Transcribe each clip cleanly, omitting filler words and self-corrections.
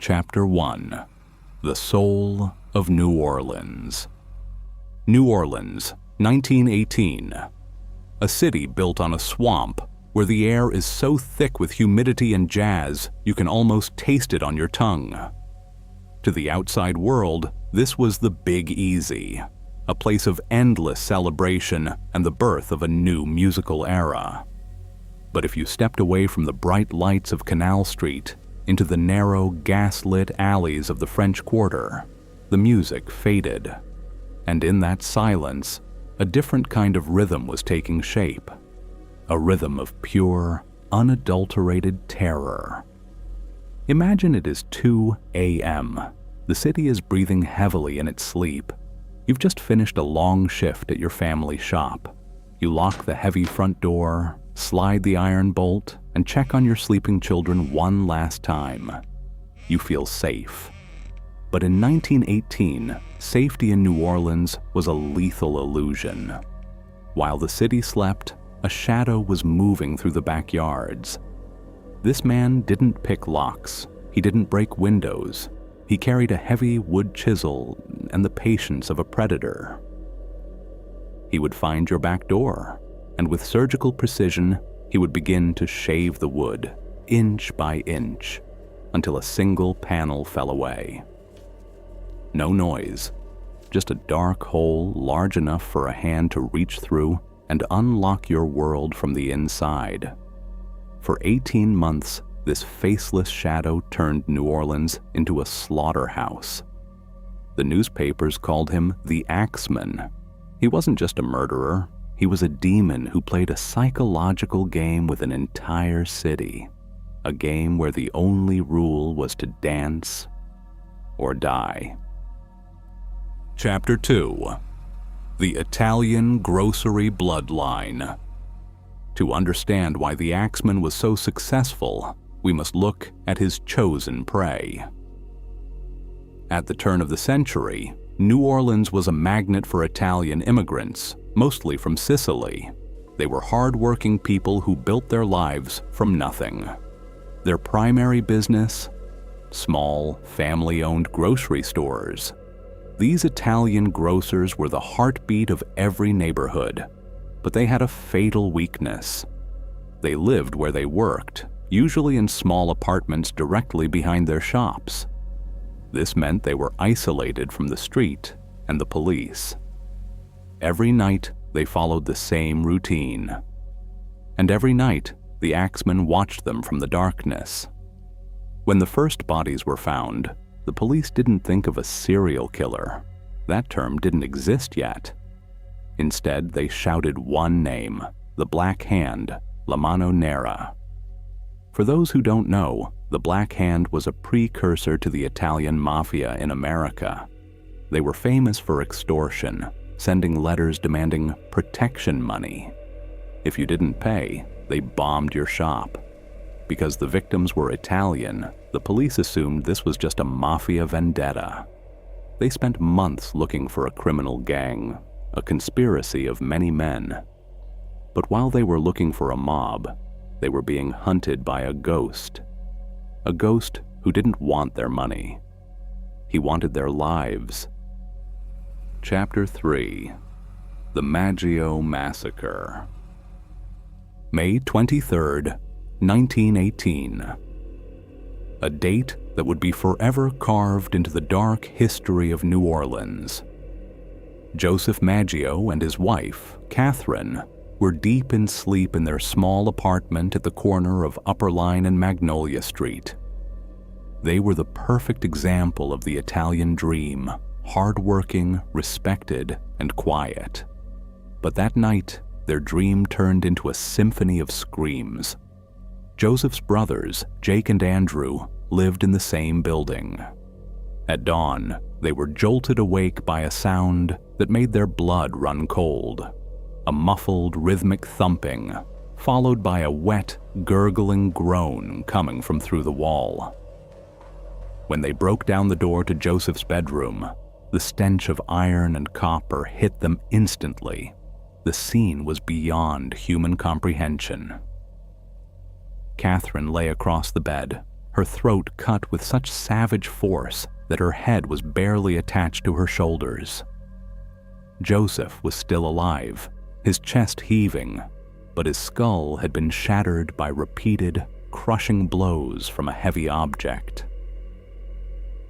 Chapter 1. The Soul of New Orleans. New Orleans, 1918. A city built on a swamp where the air is so thick with humidity and jazz you can almost taste it on your tongue. To the outside world, this was the Big Easy, a place of endless celebration and the birth of a new musical era. But if you stepped away from the bright lights of Canal Street into the narrow, gas-lit alleys of the French Quarter, the music faded, and in that silence, a different kind of rhythm was taking shape, a rhythm of pure, unadulterated terror. Imagine it is 2 a.m. The city is breathing heavily in its sleep. You've just finished a long shift at your family shop. You lock the heavy front door, slide the iron bolt, and check on your sleeping children one last time. You feel safe. But in 1918, safety in New Orleans was a lethal illusion. While the city slept, a shadow was moving through the backyards. This man didn't pick locks. He didn't break windows. He carried a heavy wood chisel and the patience of a predator. He would find your back door, and with surgical precision, he would begin to shave the wood, inch by inch, until a single panel fell away. No noise, just a dark hole large enough for a hand to reach through and unlock your world from the inside. For 18 months, this faceless shadow turned New Orleans into a slaughterhouse. The newspapers called him the Axeman. He wasn't just a murderer. He was a demon who played a psychological game with an entire city, a game where the only rule was to dance or die. Chapter 2. The Italian Grocery Bloodline. To understand why the Axeman was so successful, we must look at his chosen prey. At the turn of the century, New Orleans was a magnet for Italian immigrants, mostly from Sicily. They were hard-working people who built their lives from nothing. Their primary business? Small, family-owned grocery stores. These Italian grocers were the heartbeat of every neighborhood, but they had a fatal weakness. They lived where they worked, usually in small apartments directly behind their shops. This meant they were isolated from the street and the police. Every night, they followed the same routine. And every night, the Axeman watched them from the darkness. When the first bodies were found, the police didn't think of a serial killer. That term didn't exist yet. Instead, they shouted one name, the Black Hand, La Mano Nera. For those who don't know, the Black Hand was a precursor to the Italian mafia in America. They were famous for extortion, sending letters demanding protection money. If you didn't pay, they bombed your shop. Because the victims were Italian, the police assumed this was just a mafia vendetta. They spent months looking for a criminal gang, a conspiracy of many men. But while they were looking for a mob, they were being hunted by a ghost who didn't want their money. He wanted their lives. Chapter 3. The Maggio Massacre. May 23rd, 1918. A date that would be forever carved into the dark history of New Orleans. Joseph Maggio and his wife, Catherine, were deep in sleep in their small apartment at the corner of Upper Line and Magnolia Street. They were the perfect example of the Italian dream, hardworking, respected, and quiet. But that night, their dream turned into a symphony of screams. Joseph's brothers, Jake and Andrew, lived in the same building. At dawn, they were jolted awake by a sound that made their blood run cold. A muffled, rhythmic thumping, followed by a wet, gurgling groan coming from through the wall. When they broke down the door to Joseph's bedroom, the stench of iron and copper hit them instantly. The scene was beyond human comprehension. Catherine lay across the bed, her throat cut with such savage force that her head was barely attached to her shoulders. Joseph was still alive, his chest heaving, but his skull had been shattered by repeated, crushing blows from a heavy object.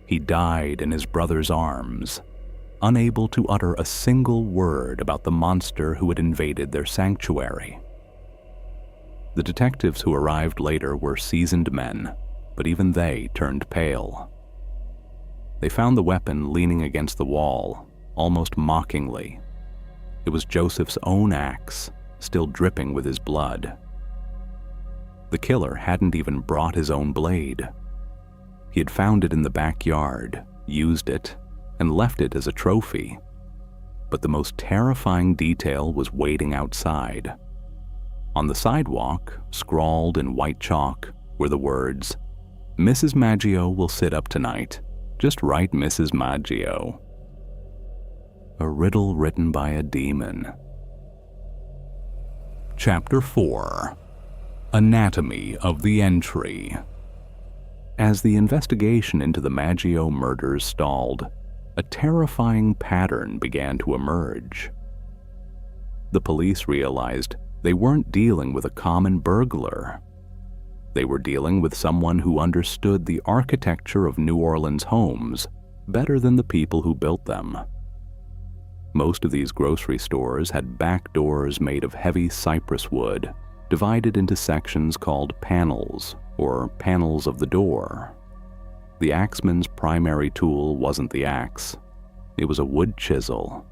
He died in his brother's arms, unable to utter a single word about the monster who had invaded their sanctuary. The detectives who arrived later were seasoned men, but even they turned pale. They found the weapon leaning against the wall, almost mockingly. It was Joseph's own axe, still dripping with his blood. The killer hadn't even brought his own blade. He had found it in the backyard, used it, and left it as a trophy. But the most terrifying detail was waiting outside. On the sidewalk, scrawled in white chalk, were the words, "Mrs. Maggio will sit up tonight. Just write Mrs. Maggio." A riddle written by a demon. Chapter 4. Anatomy of the Entry. As the investigation into the Maggio murders stalled, a terrifying pattern began to emerge. The police realized they weren't dealing with a common burglar. They were dealing with someone who understood the architecture of New Orleans homes better than the people who built them. Most of these grocery stores had back doors made of heavy cypress wood, divided into sections called panels, or panels of the door. The axeman's primary tool wasn't the axe. It was a wood chisel.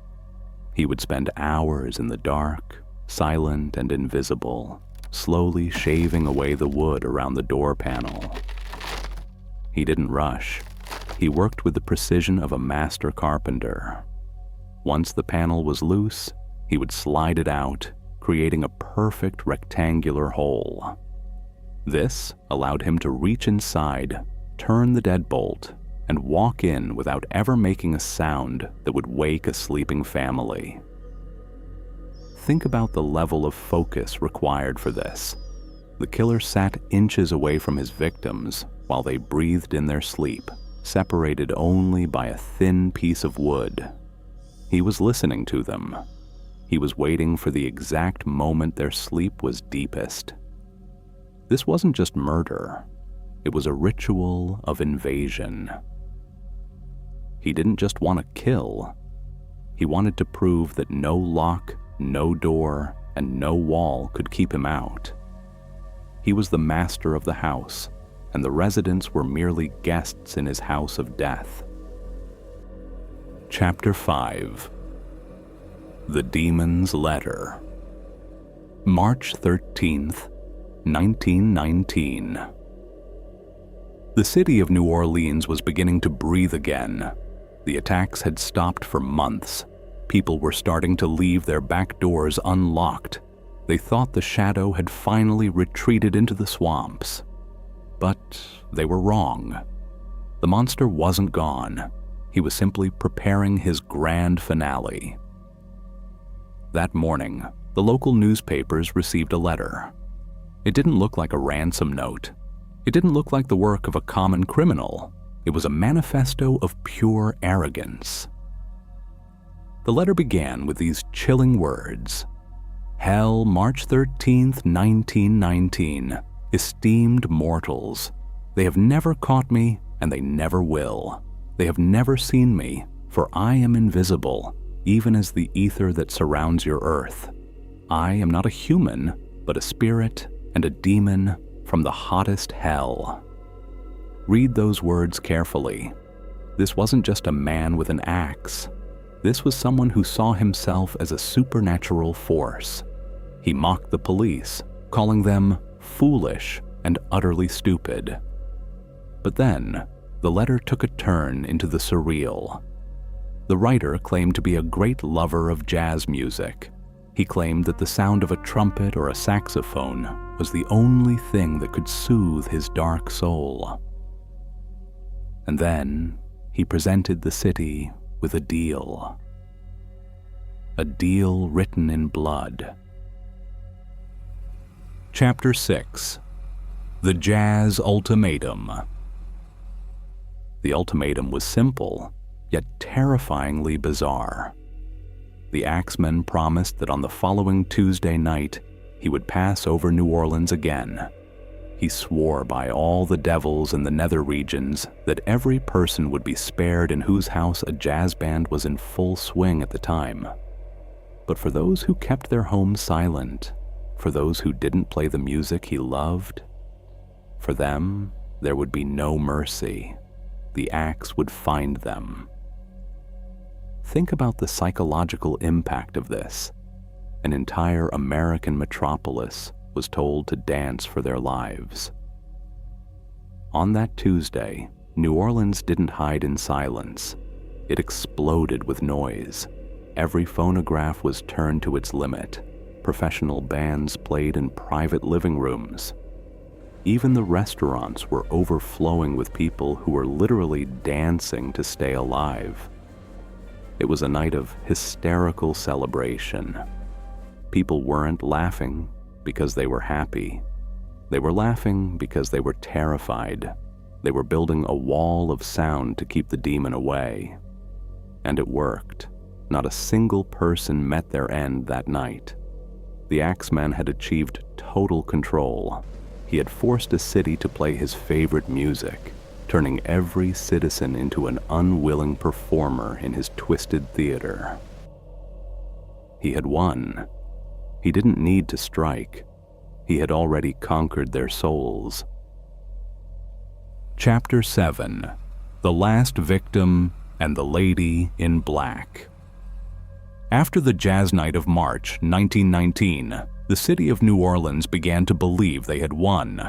He would spend hours in the dark, silent and invisible, slowly shaving away the wood around the door panel. He didn't rush. He worked with the precision of a master carpenter. Once the panel was loose, he would slide it out, creating a perfect rectangular hole. This allowed him to reach inside, turn the deadbolt, and walk in without ever making a sound that would wake a sleeping family. Think about the level of focus required for this. The killer sat inches away from his victims while they breathed in their sleep, separated only by a thin piece of wood. He was listening to them. He was waiting for the exact moment their sleep was deepest. This wasn't just murder. It was a ritual of invasion. He didn't just want to kill. He wanted to prove that no lock, no door, and no wall could keep him out. He was the master of the house, and the residents were merely guests in his house of death. Chapter 5. The Demon's Letter. March 13th, 1919. The city of New Orleans was beginning to breathe again. The attacks had stopped for months. People were starting to leave their back doors unlocked. They thought the shadow had finally retreated into the swamps. But they were wrong. The monster wasn't gone. He was simply preparing his grand finale. That morning, the local newspapers received a letter. It didn't look like a ransom note. It didn't look like the work of a common criminal. It was a manifesto of pure arrogance. The letter began with these chilling words. Hell, March 13th, 1919. Esteemed mortals. They have never caught me, and they never will. They have never seen me, for I am invisible, even as the ether that surrounds your earth. I am not a human, but a spirit and a demon from the hottest hell. Read those words carefully. This wasn't just a man with an axe. This was someone who saw himself as a supernatural force. He mocked the police, calling them foolish and utterly stupid. But then, the letter took a turn into the surreal. The writer claimed to be a great lover of jazz music. He claimed that the sound of a trumpet or a saxophone was the only thing that could soothe his dark soul. And then he presented the city with a deal. A deal written in blood. Chapter 6. The Jazz Ultimatum. The ultimatum was simple, yet terrifyingly bizarre. The Axeman promised that on the following Tuesday night, he would pass over New Orleans again. He swore by all the devils in the nether regions that every person would be spared in whose house a jazz band was in full swing at the time. But for those who kept their homes silent, for those who didn't play the music he loved, for them, there would be no mercy. The axe would find them. Think about the psychological impact of this. An entire American metropolis was told to dance for their lives. On that Tuesday, New Orleans didn't hide in silence. It exploded with noise. Every phonograph was turned to its limit. Professional bands played in private living rooms. Even the restaurants were overflowing with people who were literally dancing to stay alive. It was a night of hysterical celebration. People weren't laughing because they were happy. They were laughing because they were terrified. They were building a wall of sound to keep the demon away. And it worked. Not a single person met their end that night. The Axeman had achieved total control. He had forced a city to play his favorite music, turning every citizen into an unwilling performer in his twisted theater. He had won. He didn't need to strike. He had already conquered their souls. Chapter 7: The Last Victim and the Lady in Black. After the Jazz Night of March 1919, the city of New Orleans began to believe they had won.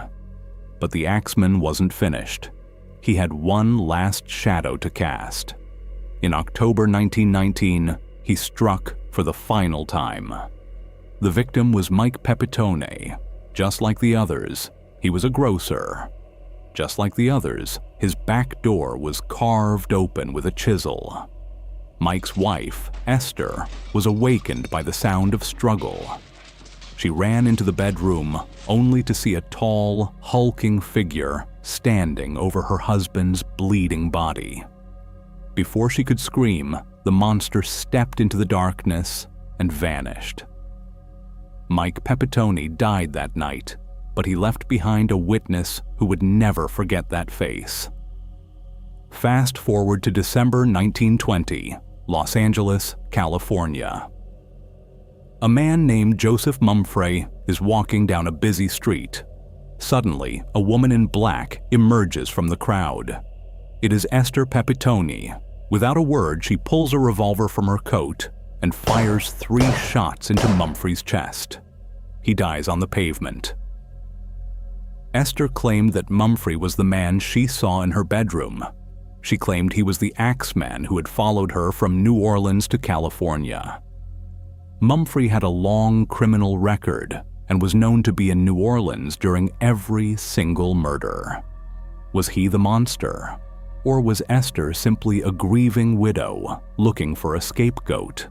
But the Axeman wasn't finished. He had one last shadow to cast. In October 1919, he struck for the final time. The victim was Mike Pepitone. Just like the others, he was a grocer. Just like the others, his back door was carved open with a chisel. Mike's wife, Esther, was awakened by the sound of struggle. She ran into the bedroom only to see a tall, hulking figure standing over her husband's bleeding body. Before she could scream, the monster stepped into the darkness and vanished. Mike Pepitone died that night, but he left behind a witness who would never forget that face. Fast forward to December 1920, Los Angeles, California. A man named Joseph Mumfre is walking down a busy street. Suddenly, a woman in black emerges from the crowd. It is Esther Pepitone. Without a word, she pulls a revolver from her coat and fires 3 shots into Mumfre's chest. He dies on the pavement. Esther claimed that Mumfre was the man she saw in her bedroom. She claimed he was the Axeman who had followed her from New Orleans to California. Mumfre had a long criminal record and was known to be in New Orleans during every single murder. Was he the monster? Or was Esther simply a grieving widow looking for a scapegoat?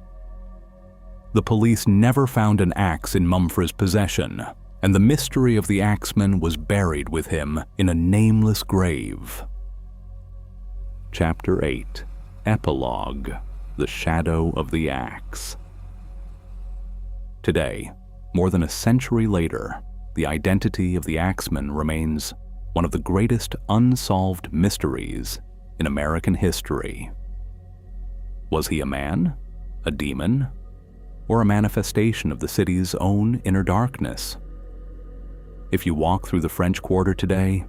The police never found an axe in Mumfre's possession, and the mystery of the Axeman was buried with him in a nameless grave. Chapter 8: Epilogue: The Shadow of the Axe. Today, more than a century later, the identity of the Axeman remains one of the greatest unsolved mysteries in American history. Was he a man, a demon, or a manifestation of the city's own inner darkness? If you walk through the French Quarter today,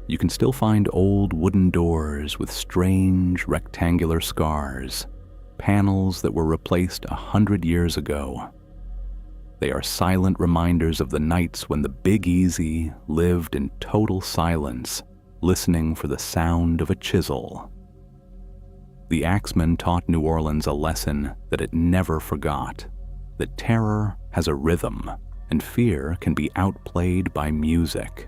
you can still find old wooden doors with strange rectangular scars, panels that were replaced 100 years ago. They are silent reminders of the nights when the Big Easy lived in total silence, listening for the sound of a chisel. The Axeman taught New Orleans a lesson that it never forgot, that terror has a rhythm, and fear can be outplayed by music.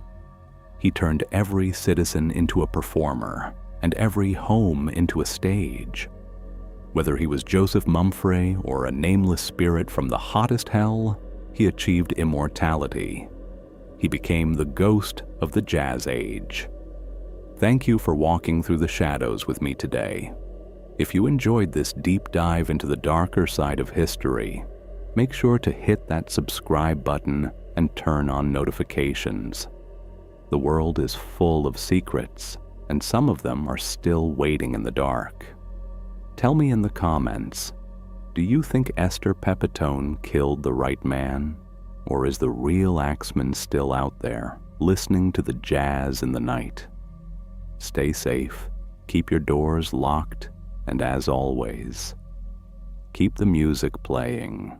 He turned every citizen into a performer, and every home into a stage. Whether he was Joseph Mumfre or a nameless spirit from the hottest hell, he achieved immortality. He became the ghost of the Jazz Age. Thank you for walking through the shadows with me today. If you enjoyed this deep dive into the darker side of history, make sure to hit that subscribe button and turn on notifications. The world is full of secrets, and some of them are still waiting in the dark. Tell me in the comments, do you think Esther Pepitone killed the right man? Or is the real Axeman still out there, listening to the jazz in the night? Stay safe, keep your doors locked, and as always, keep the music playing.